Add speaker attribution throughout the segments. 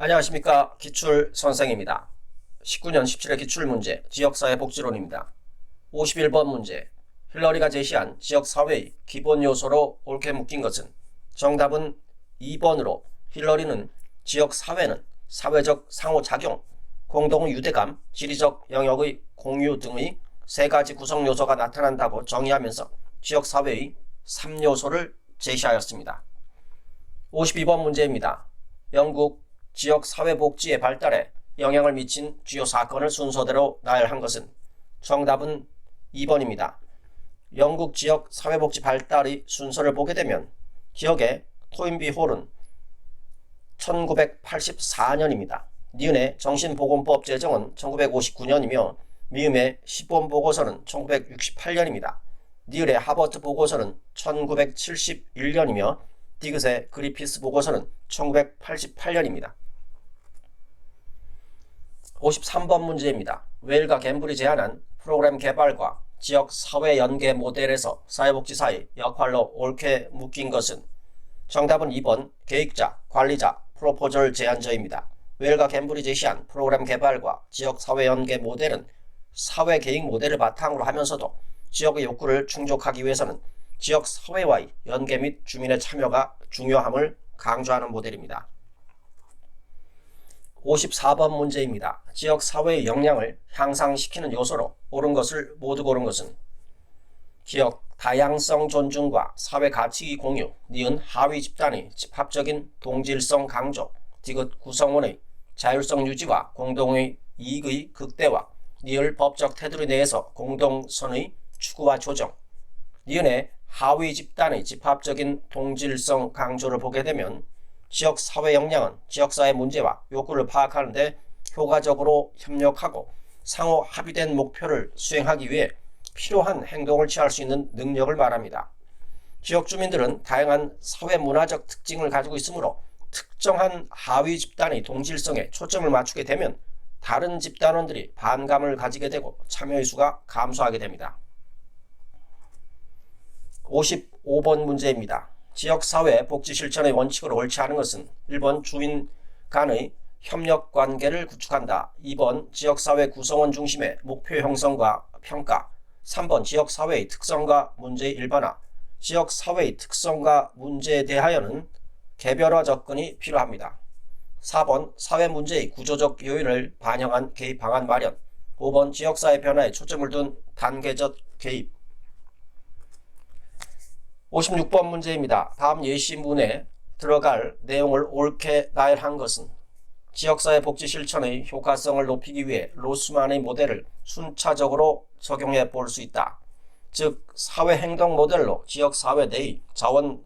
Speaker 1: 안녕하십니까. 기출선생입니다. 19년 17회 기출문제 지역사회 복지론입니다. 51번 문제, 힐러리가 제시한 지역사회의 기본 요소로 옳게 묶인 것은? 정답은 2번으로 힐러리는 지역사회는 사회적 상호작용, 공동 유대감, 지리적 영역의 공유 등의 세 가지 구성 요소가 나타난다고 정의하면서 지역사회의 3요소를 제시하였습니다. 52번 문제입니다. 영국 지역사회복지의 발달에 영향을 미친 주요 사건을 순서대로 나열한 것은? 정답은 2번입니다. 영국 지역 사회복지 발달의 순서를 보게 되면 기억의 토인비 홀은 1984년입니다. 니은의 정신보건법 제정은 1959년이며 미음의 시범보고서는 1968년입니다. 니을의 하버트 보고서는 1971년이며 디귿의 그리피스 보고서는 1988년입니다. 53번 문제입니다. 웨일과 갬블이 제안한 프로그램 개발과 지역 사회 연계 모델에서 사회복지사의 역할로 옳게 묶인 것은? 정답은 2번 계획자, 관리자, 프로포절 제안자입니다. 웨일과 갬블이 제시한 프로그램 개발과 지역 사회 연계 모델은 사회 계획 모델을 바탕으로 하면서도 지역의 욕구를 충족하기 위해서는 지역 사회와의 연계 및 주민의 참여가 중요함을 강조하는 모델입니다. 54번 문제입니다. 지역 사회의 역량을 향상시키는 요소로 옳은 것을 모두 고른 것은? 기억, 다양성 존중과 사회 가치 공유, 니은 하위 집단의 집합적인 동질성 강조, 디귿 구성원의 자율성 유지와 공동의 이익의 극대화, 니을 법적 테두리 내에서 공동선의 추구와 조정, 니은의 하위 집단의 집합적인 동질성 강조를 보게 되면 지역사회 역량은 지역사회 문제와 욕구를 파악하는 데 효과적으로 협력하고 상호 합의된 목표를 수행하기 위해 필요한 행동을 취할 수 있는 능력을 말합니다. 지역 주민들은 다양한 사회문화적 특징을 가지고 있으므로 특정한 하위 집단의 동질성에 초점을 맞추게 되면 다른 집단원들이 반감을 가지게 되고 참여의 수가 감소하게 됩니다. 55번 문제입니다. 지역사회 복지 실천의 원칙으로 옳지 않은 것은? 1번 주민 간의 협력관계를 구축한다. 2번 지역사회 구성원 중심의 목표 형성과 평가. 3번 지역사회의 특성과 문제의 일반화. 지역사회의 특성과 문제에 대하여는 개별화 접근이 필요합니다. 4번 사회 문제의 구조적 요인을 반영한 개입 방안 마련. 5번 지역사회 변화에 초점을 둔 단계적 개입. 56번 문제입니다. 다음 예시문에 들어갈 내용을 옳게 나열한 것은? 지역사회 복지 실천의 효과성을 높이기 위해 로스만의 모델을 순차적으로 적용해 볼 수 있다. 즉 사회행동 모델로 지역사회 내의 자원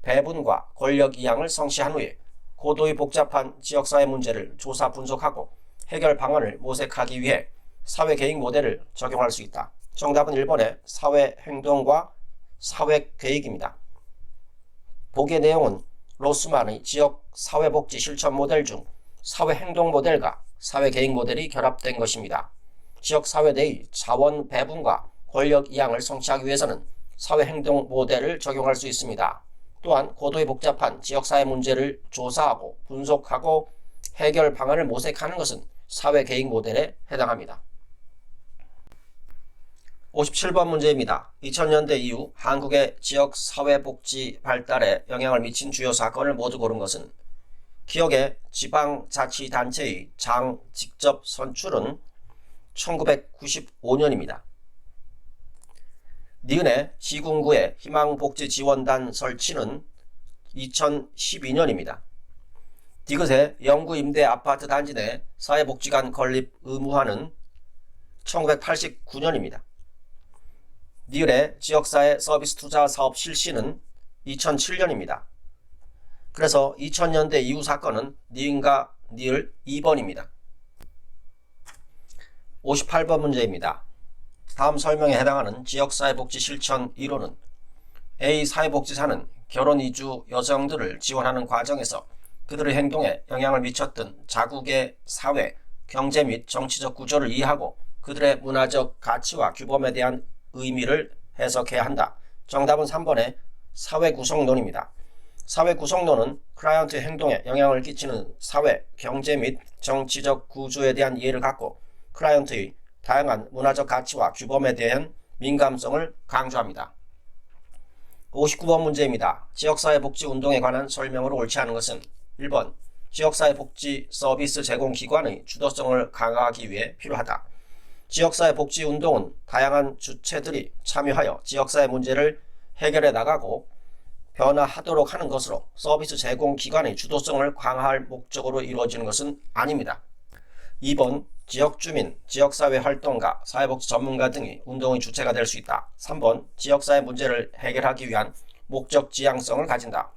Speaker 1: 배분과 권력 이양을 성시한 후에 고도의 복잡한 지역사회 문제를 조사 분석하고 해결 방안을 모색하기 위해 사회계획 모델을 적용할 수 있다. 정답은 1번의 사회행동과 사회계획입니다. 보기의 내용은 로스만의 지역 사회복지 실천 모델 중 사회행동 모델과 사회계획 모델이 결합된 것입니다. 지역 사회 내의 자원 배분과 권력 이양을 성취하기 위해서는 사회행동 모델을 적용할 수 있습니다. 또한 고도의 복잡한 지역사회 문제를 조사하고 분석하고 해결 방안을 모색하는 것은 사회계획 모델에 해당합니다. 57번 문제입니다. 2000년대 이후 한국의 지역사회복지 발달에 영향을 미친 주요 사건을 모두 고른 것은? 기억의 지방자치단체의 장 직접 선출은 1995년입니다. 니은의 지군구의 희망복지지원단 설치는 2012년입니다. 디귿의 영구 임대 아파트 단지 내 사회복지관 건립 의무화는 1989년입니다. 니을의 지역사회 서비스 투자 사업 실시는 2007년입니다. 그래서 2000년대 이후 사건은 니은과 니을 2번입니다. 58번 문제입니다. 다음 설명에 해당하는 지역사회복지 실천 이론은? A 사회복지사는 결혼 이주 여성들을 지원하는 과정에서 그들의 행동에 영향을 미쳤던 자국의 사회, 경제 및 정치적 구조를 이해하고 그들의 문화적 가치와 규범에 대한 의미를 해석해야 한다. 정답은 3번의 사회구성론입니다. 사회 구성론은 클라이언트의 행동에 영향을 끼치는 사회, 경제 및 정치적 구조에 대한 이해를 갖고 클라이언트의 다양한 문화적 가치와 규범에 대한 민감성을 강조합니다. 59번 문제입니다. 지역사회복지운동에 관한 설명으로 옳지 않은 것은 1번 지역사회복지 서비스 제공 기관의 주도성을 강화하기 위해 필요하다. 지역사회복지운동은 다양한 주체들이 참여하여 지역사회 문제를 해결해 나가고 변화하도록 하는 것으로 서비스 제공 기관의 주도성을 강화할 목적으로 이루어지는 것은 아닙니다. 2번 지역주민, 지역사회 활동가, 사회복지 전문가 등이 운동의 주체가 될 수 있다. 3번 지역사회 문제를 해결하기 위한 목적 지향성을 가진다.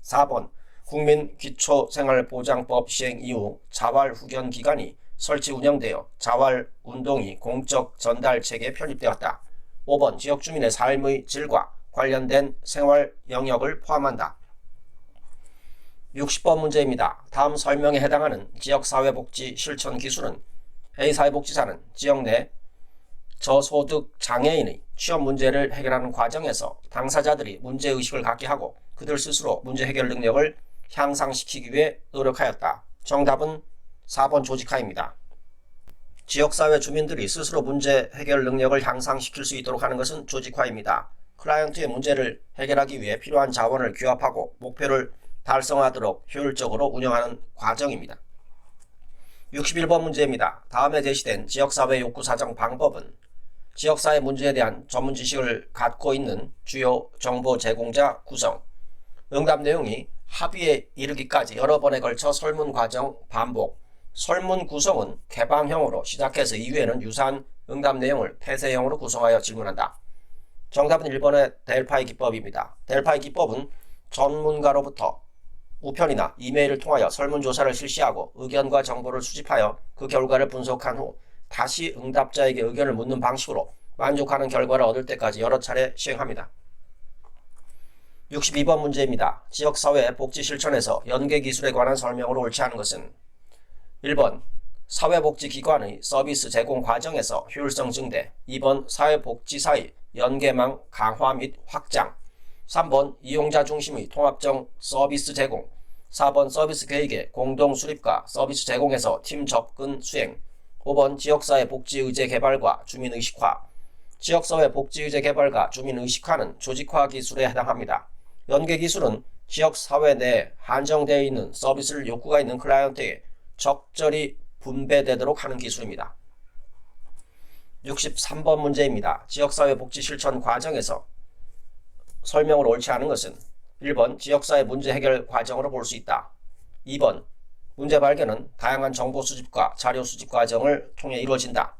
Speaker 1: 4번 국민기초생활보장법 시행 이후 자활후견기관이 설치 운영되어 자활운동이 공적 전달체계에 편입되었다. 5번 지역주민의 삶의 질과 관련된 생활 영역을 포함한다. 60번 문제입니다. 다음 설명에 해당하는 지역사회복지 실천 기술은 A 사회복지사는 지역 내 저소득 장애인의 취업 문제를 해결하는 과정에서 당사자들이 문제의식을 갖게 하고 그들 스스로 문제 해결 능력을 향상시키기 위해 노력하였다. 정답은 4번 조직화입니다. 지역사회 주민들이 스스로 문제 해결 능력을 향상시킬 수 있도록 하는 것은 조직화입니다. 클라이언트의 문제를 해결하기 위해 필요한 자원을 규합하고 목표를 달성하도록 효율적으로 운영하는 과정입니다. 61번 문제입니다. 다음에 제시된 지역사회 욕구 사정 방법은 지역사회 문제에 대한 전문 지식을 갖고 있는 주요 정보 제공자 구성, 응답 내용이 합의에 이르기까지 여러 번에 걸쳐 설문 과정 반복, 설문 구성은 개방형으로 시작해서 이후에는 유사한 응답 내용을 폐쇄형으로 구성하여 질문한다. 정답은 1번의 델파이 기법입니다. 델파이 기법은 전문가로부터 우편이나 이메일을 통하여 설문조사를 실시하고 의견과 정보를 수집하여 그 결과를 분석한 후 다시 응답자에게 의견을 묻는 방식으로 만족하는 결과를 얻을 때까지 여러 차례 시행합니다. 62번 문제입니다. 지역사회 복지 실천에서 연계기술에 관한 설명으로 옳지 않은 것은 1번 사회복지기관의 서비스 제공 과정에서 효율성 증대, 2번 사회복지사의 연계망 강화 및 확장, 3번 이용자 중심의 통합적 서비스 제공, 4번 서비스 계획의 공동 수립과 서비스 제공에서 팀 접근 수행, 5번 지역사회 복지의제 개발과 주민의식화. 지역사회 복지의제 개발과 주민의식화는 조직화 기술에 해당합니다. 연계기술은 지역사회 내에 한정되어 있는 서비스를 욕구가 있는 클라이언트에게 적절히 분배되도록 하는 기술입니다. 63번 문제입니다. 지역사회 복지 실천 과정에서 설명으로 옳지 않은 것은 1번 지역사회 문제 해결 과정으로 볼 수 있다. 2번 문제 발견은 다양한 정보 수집과 자료 수집 과정을 통해 이루어진다.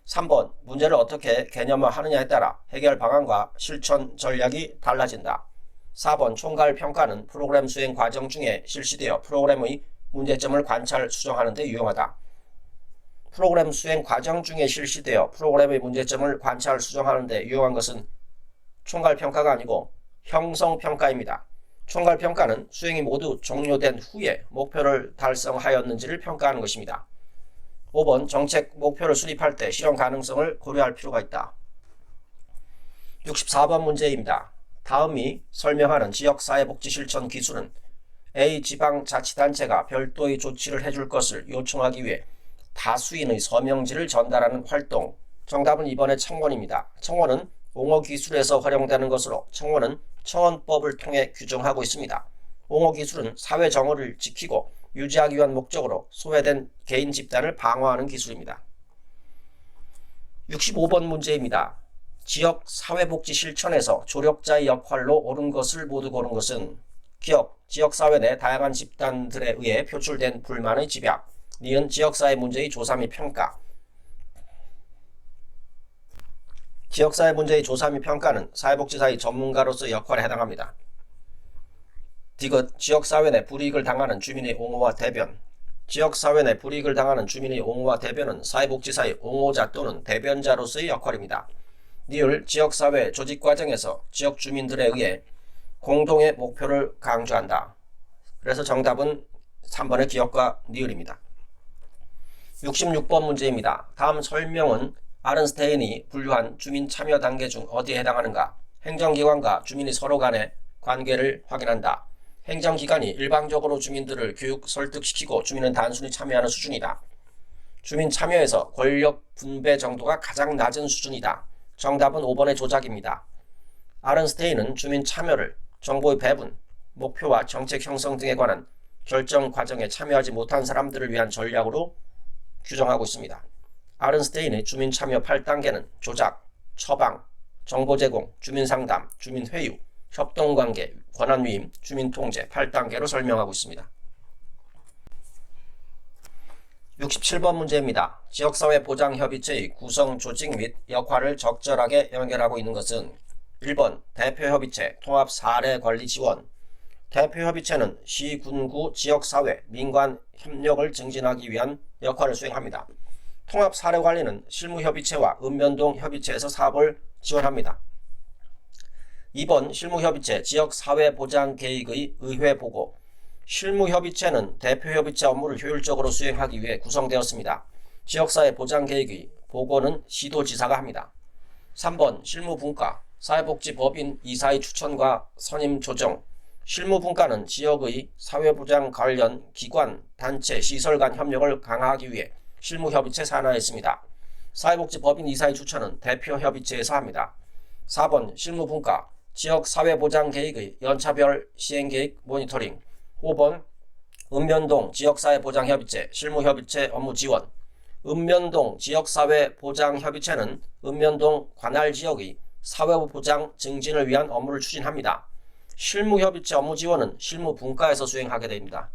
Speaker 1: 3번 문제를 어떻게 개념화하느냐에 따라 해결 방안과 실천 전략이 달라진다. 4번 총괄 평가는 프로그램 수행 과정 중에 실시되어 프로그램의 문제점을 관찰 수정하는 데 유용하다. 프로그램 수행 과정 중에 실시되어 프로그램의 문제점을 관찰 수정하는 데 유용한 것은 총괄 평가가 아니고 형성 평가입니다. 총괄 평가는 수행이 모두 종료된 후에 목표를 달성하였는지를 평가하는 것입니다. 5번 정책 목표를 수립할 때 실현 가능성을 고려할 필요가 있다. 64번 문제입니다. 다음이 설명하는 지역사회복지 실천 기술은 A 지방자치단체가 별도의 조치를 해줄 것을 요청하기 위해 다수인의 서명지를 전달하는 활동. 정답은 2번의 청원입니다. 청원은 옹호기술에서 활용되는 것으로 청원은 청원법을 통해 규정하고 있습니다. 옹호기술은 사회정의를 지키고 유지하기 위한 목적으로 소외된 개인 집단을 방어하는 기술입니다. 65번 문제입니다. 지역 사회복지 실천에서 조력자의 역할로 옳은 것을 모두 고른 것은 기업, 지역사회 내 다양한 집단들에 의해 표출된 불만의 집약, 니은 지역사회 문제의 조사 및 평가. 지역사회 문제의 조사 및 평가는 사회복지사의 전문가로서의 역할에 해당합니다. 디귿 지역사회 내 불이익을 당하는 주민의 옹호와 대변. 지역사회 내 불이익을 당하는 주민의 옹호와 대변은 사회복지사의 옹호자 또는 대변자로서의 역할입니다. 니을 지역사회 조직 과정에서 지역 주민들에 의해 공동의 목표를 강조한다. 그래서 정답은 3번의 기역과 니을입니다. 66번 문제입니다. 다음 설명은 아른스테인이 분류한 주민 참여 단계 중 어디에 해당하는가? 행정기관과 주민이 서로 간의 관계를 확인한다. 행정기관이 일방적으로 주민들을 교육 설득시키고 주민은 단순히 참여하는 수준이다. 주민 참여에서 권력 분배 정도가 가장 낮은 수준이다. 정답은 5번의 조작입니다. 아른스테인은 주민 참여를 정보의 배분, 목표와 정책 형성 등에 관한 결정 과정에 참여하지 못한 사람들을 위한 전략으로 규정하고 있습니다. 아른스테인의 주민 참여 8단계는 조작, 처방, 정보 제공, 주민 상담, 주민 회유, 협동관계, 권한위임, 주민 통제 8단계로 설명하고 있습니다. 67번 문제입니다. 지역사회 보장협의체의 구성 조직 및 역할을 적절하게 연결하고 있는 것은 1번 대표협의체 통합 사례 관리 지원. 대표협의체는 시, 군, 구, 지역사회, 민관 협력을 증진하기 위한 역할을 수행합니다. 통합 사례 관리는 실무협의체와 읍면동 협의체에서 사업을 지원합니다. 2번 실무협의체 지역사회보장계획의 의회 보고. 실무협의체는 대표협의체 업무를 효율적으로 수행하기 위해 구성되었습니다. 지역사회보장계획의 보고는 시도지사가 합니다. 3번 실무분과 사회복지법인 이사의 추천과 선임 조정. 실무분과는 지역의 사회보장 관련 기관, 단체, 시설 간 협력을 강화하기 위해 실무협의체 산하에 있습니다. 사회복지법인 이사의 추천은 대표협의체에서 합니다. 4번 실무분과 지역사회보장계획의 연차별 시행계획 모니터링. 5번 읍면동 지역사회보장협의체 실무협의체 업무 지원. 읍면동 지역사회보장협의체는 읍면동 관할지역의 사회보장 증진을 위한 업무를 추진합니다. 실무협의체 업무 지원은 실무분과에서 수행하게 됩니다.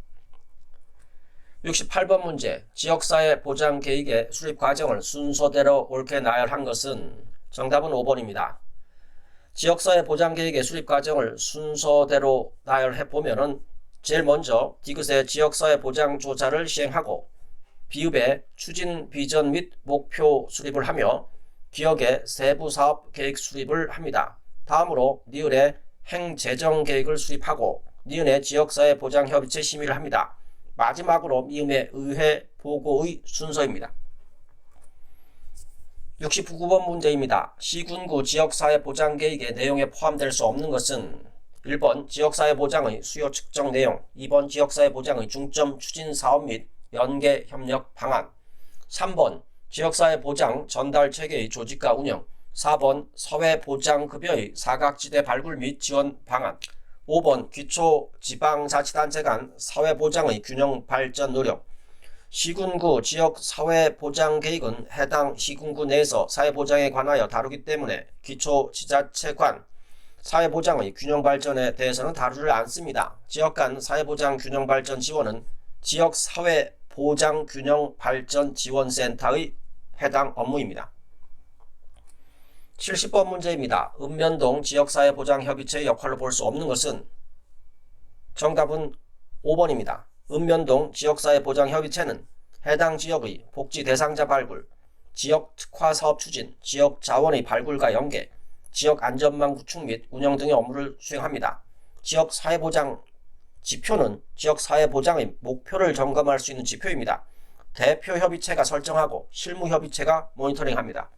Speaker 1: 68번 문제. 지역사회보장계획의 수립 과정을 순서대로 옳게 나열한 것은 정답은 5번입니다. 지역사회보장계획의 수립 과정을 순서대로 나열해보면은 제일 먼저 디귿의 지역사회보장조사를 시행하고 비읍의 추진 비전 및 목표 수립을 하며 기역의 세부사업 계획 수립을 합니다. 다음으로 니을의 행재정계획을 수립하고 니은의 지역사회보장협의체 심의를 합니다. 마지막으로 미음의 의회 보고의 순서입니다. 69번 문제입니다. 시군구 지역사회보장계획의 내용에 포함될 수 없는 것은 1번 지역사회보장의 수요 측정 내용, 2번 지역사회보장의 중점 추진 사업 및 연계 협력 방안, 3번 지역사회보장 전달체계의 조직과 운영, 4번 사회보장급여의 사각지대 발굴 및 지원 방안, 5번 기초지방자치단체 간 사회보장의 균형 발전 노력. 시군구 지역사회보장계획은 해당 시군구 내에서 사회보장에 관하여 다루기 때문에 기초지자체 간 사회보장의 균형 발전에 대해서는 다루지를 않습니다. 지역 간 사회보장 균형 발전 지원은 지역사회보장 균형 발전 지원센터의 해당 업무입니다. 70번 문제입니다. 읍면동 지역사회보장협의체의 역할로 볼 수 없는 것은 정답은 5번입니다. 읍면동 지역사회보장협의체는 해당 지역의 복지 대상자 발굴, 지역 특화사업 추진, 지역 자원의 발굴과 연계, 지역 안전망 구축 및 운영 등의 업무를 수행합니다. 지역 사회보장 지표는 지역 사회보장의 목표를 점검할 수 있는 지표입니다. 대표협의체가 설정하고 실무협의체가 모니터링합니다.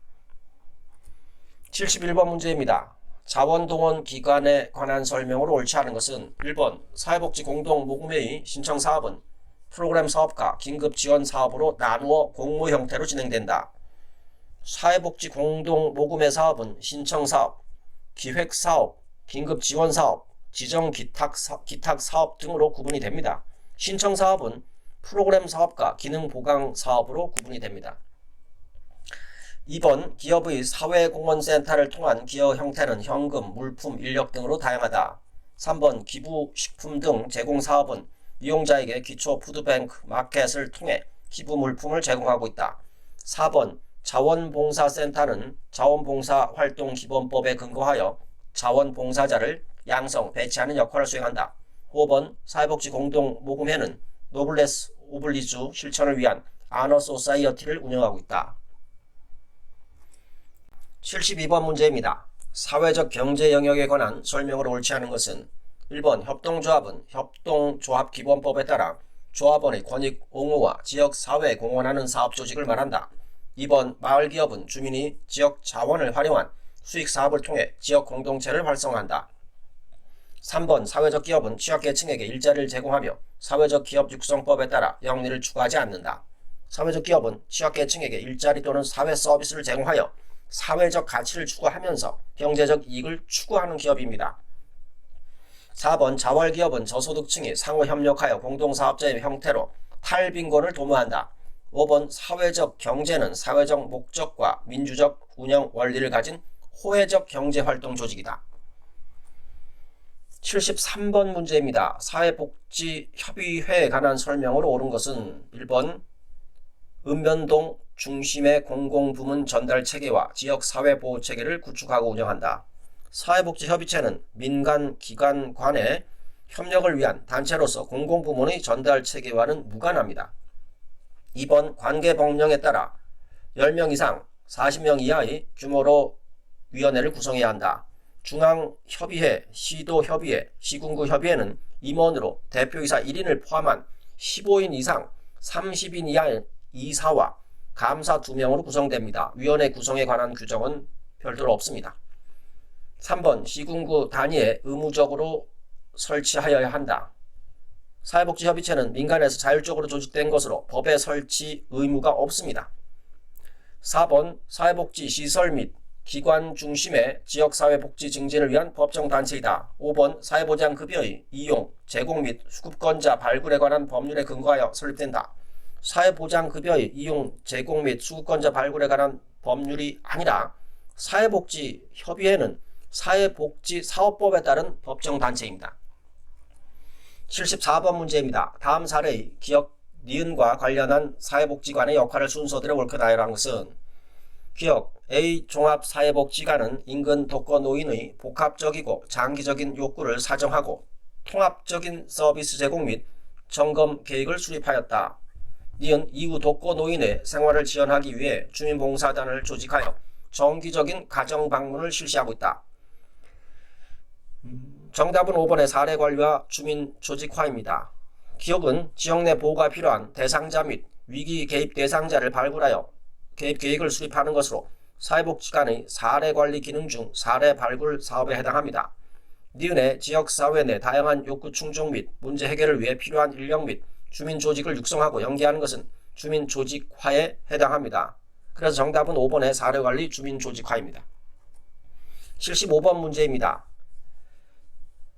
Speaker 1: 71번 문제입니다. 자원동원 기관에 관한 설명으로 옳지 않은 것은 1번 사회복지공동모금회의 신청사업은 프로그램 사업과 긴급지원사업으로 나누어 공모 형태로 진행된다. 사회복지공동모금회 사업은 신청사업, 기획사업, 긴급지원사업, 지정기탁사업 등으로 구분이 됩니다. 신청사업은 프로그램 사업과 기능보강사업으로 구분이 됩니다. 2번 기업의 사회공헌센터를 통한 기여 형태는 현금, 물품, 인력 등으로 다양하다. 3번 기부, 식품 등 제공사업은 이용자에게 기초 푸드뱅크, 마켓을 통해 기부 물품을 제공하고 있다. 4번 자원봉사센터는 자원봉사활동기본법에 근거하여 자원봉사자를 양성, 배치하는 역할을 수행한다. 5번 사회복지공동모금회는 노블레스 오블리주 실천을 위한 아너 소사이어티를 운영하고 있다. 72번 문제입니다. 사회적 경제 영역에 관한 설명으로 옳지 않은 것은 1번 협동조합은 협동조합기본법에 따라 조합원의 권익 옹호와 지역사회에 공헌하는 사업조직을 말한다. 2번 마을기업은 주민이 지역 자원을 활용한 수익사업을 통해 지역 공동체를 활성화한다. 3번 사회적 기업은 취약계층에게 일자리를 제공하며 사회적 기업 육성법에 따라 영리를 추구하지 않는다. 사회적 기업은 취약계층에게 일자리 또는 사회 서비스를 제공하여 사회적 가치를 추구하면서 경제적 이익을 추구하는 기업입니다. 4번 자활기업은 저소득층이 상호 협력하여 공동사업자의 형태로 탈빈곤을 도모한다. 5번 사회적 경제는 사회적 목적과 민주적 운영 원리를 가진 호혜적 경제활동 조직이다. 73번 문제입니다. 사회복지협의회에 관한 설명으로 옳은 것은 1번 읍면동 중심의 공공부문 전달체계와 지역사회보호체계를 구축하고 운영한다. 사회복지협의체는 민간기관 간의 협력을 위한 단체로서 공공부문의 전달체계와는 무관합니다. 2번 관계법령에 따라 10명 이상 40명 이하의 규모로 위원회를 구성해야 한다. 중앙협의회, 시도협의회, 시군구협의회는 임원으로 대표이사 1인을 포함한 15인 이상 30인 이하의 이사와 감사 2명으로 구성됩니다. 위원회 구성에 관한 규정은 별도로 없습니다. 3번 시군구 단위에 의무적으로 설치하여야 한다. 사회복지협의체는 민간에서 자율적으로 조직된 것으로 법에 설치 의무가 없습니다. 4번 사회복지시설 및 기관 중심의 지역사회복지 증진을 위한 법정단체이다. 5번 사회보장급여의 이용, 제공 및 수급권자 발굴에 관한 법률에 근거하여 설립된다. 사회보장급여의 이용, 제공 및 수급권자 발굴에 관한 법률이 아니라 사회복지협의회는 사회복지사업법에 따른 법정단체입니다. 74번 문제입니다. 다음 사례의 기억 니은과 관련한 사회복지관의 역할을 순서대로 옳게 나열한 것은 기억 A 종합사회복지관은 인근 독거노인의 복합적이고 장기적인 욕구를 사정하고 통합적인 서비스 제공 및 점검 계획을 수립하였다. 니은 이후 독거노인의 생활을 지원하기 위해 주민봉사단을 조직하여 정기적인 가정방문을 실시하고 있다. 정답은 5번의 사례관리와 주민조직화입니다. 기업은 지역 내 보호가 필요한 대상자 및 위기 개입 대상자를 발굴하여 개입 계획을 수립하는 것으로 사회복지관의 사례관리 기능 중 사례 발굴 사업에 해당합니다. 니은의 지역사회 내 다양한 욕구 충족 및 문제 해결을 위해 필요한 인력 및 주민조직을 육성하고 연계하는 것은 주민조직화에 해당합니다. 그래서 정답은 5번의 사례관리 주민조직화입니다. 75번 문제입니다.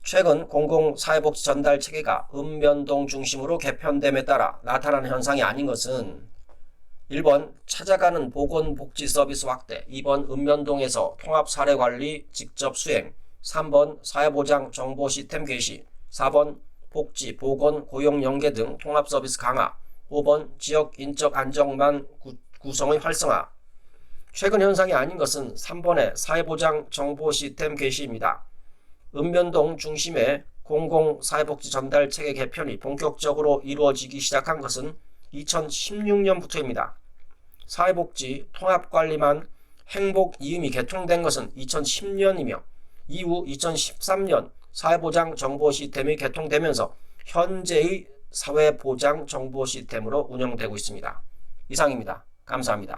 Speaker 1: 최근 공공사회복지 전달체계가 읍면동 중심으로 개편됨에 따라 나타난 현상이 아닌 것은 1번 찾아가는 보건복지 서비스 확대, 2번 읍면동에서 통합사례관리 직접 수행, 3번 사회보장 정보 시스템 개시, 4번 복지, 보건, 고용 연계 등 통합서비스 강화, 5번 지역 인적 안정망 구성의 활성화. 최근 현상이 아닌 것은 3번의 사회보장 정보 시스템 개시입니다. 읍면동 중심의 공공사회복지 전달체계 개편이 본격적으로 이루어지기 시작한 것은 2016년부터입니다. 사회복지 통합관리만 행복 이음이 개통된 것은 2010년이며 이후 2013년 사회보장 정보 시스템이 개통되면서 현재의 사회보장 정보 시스템으로 운영되고 있습니다. 이상입니다. 감사합니다.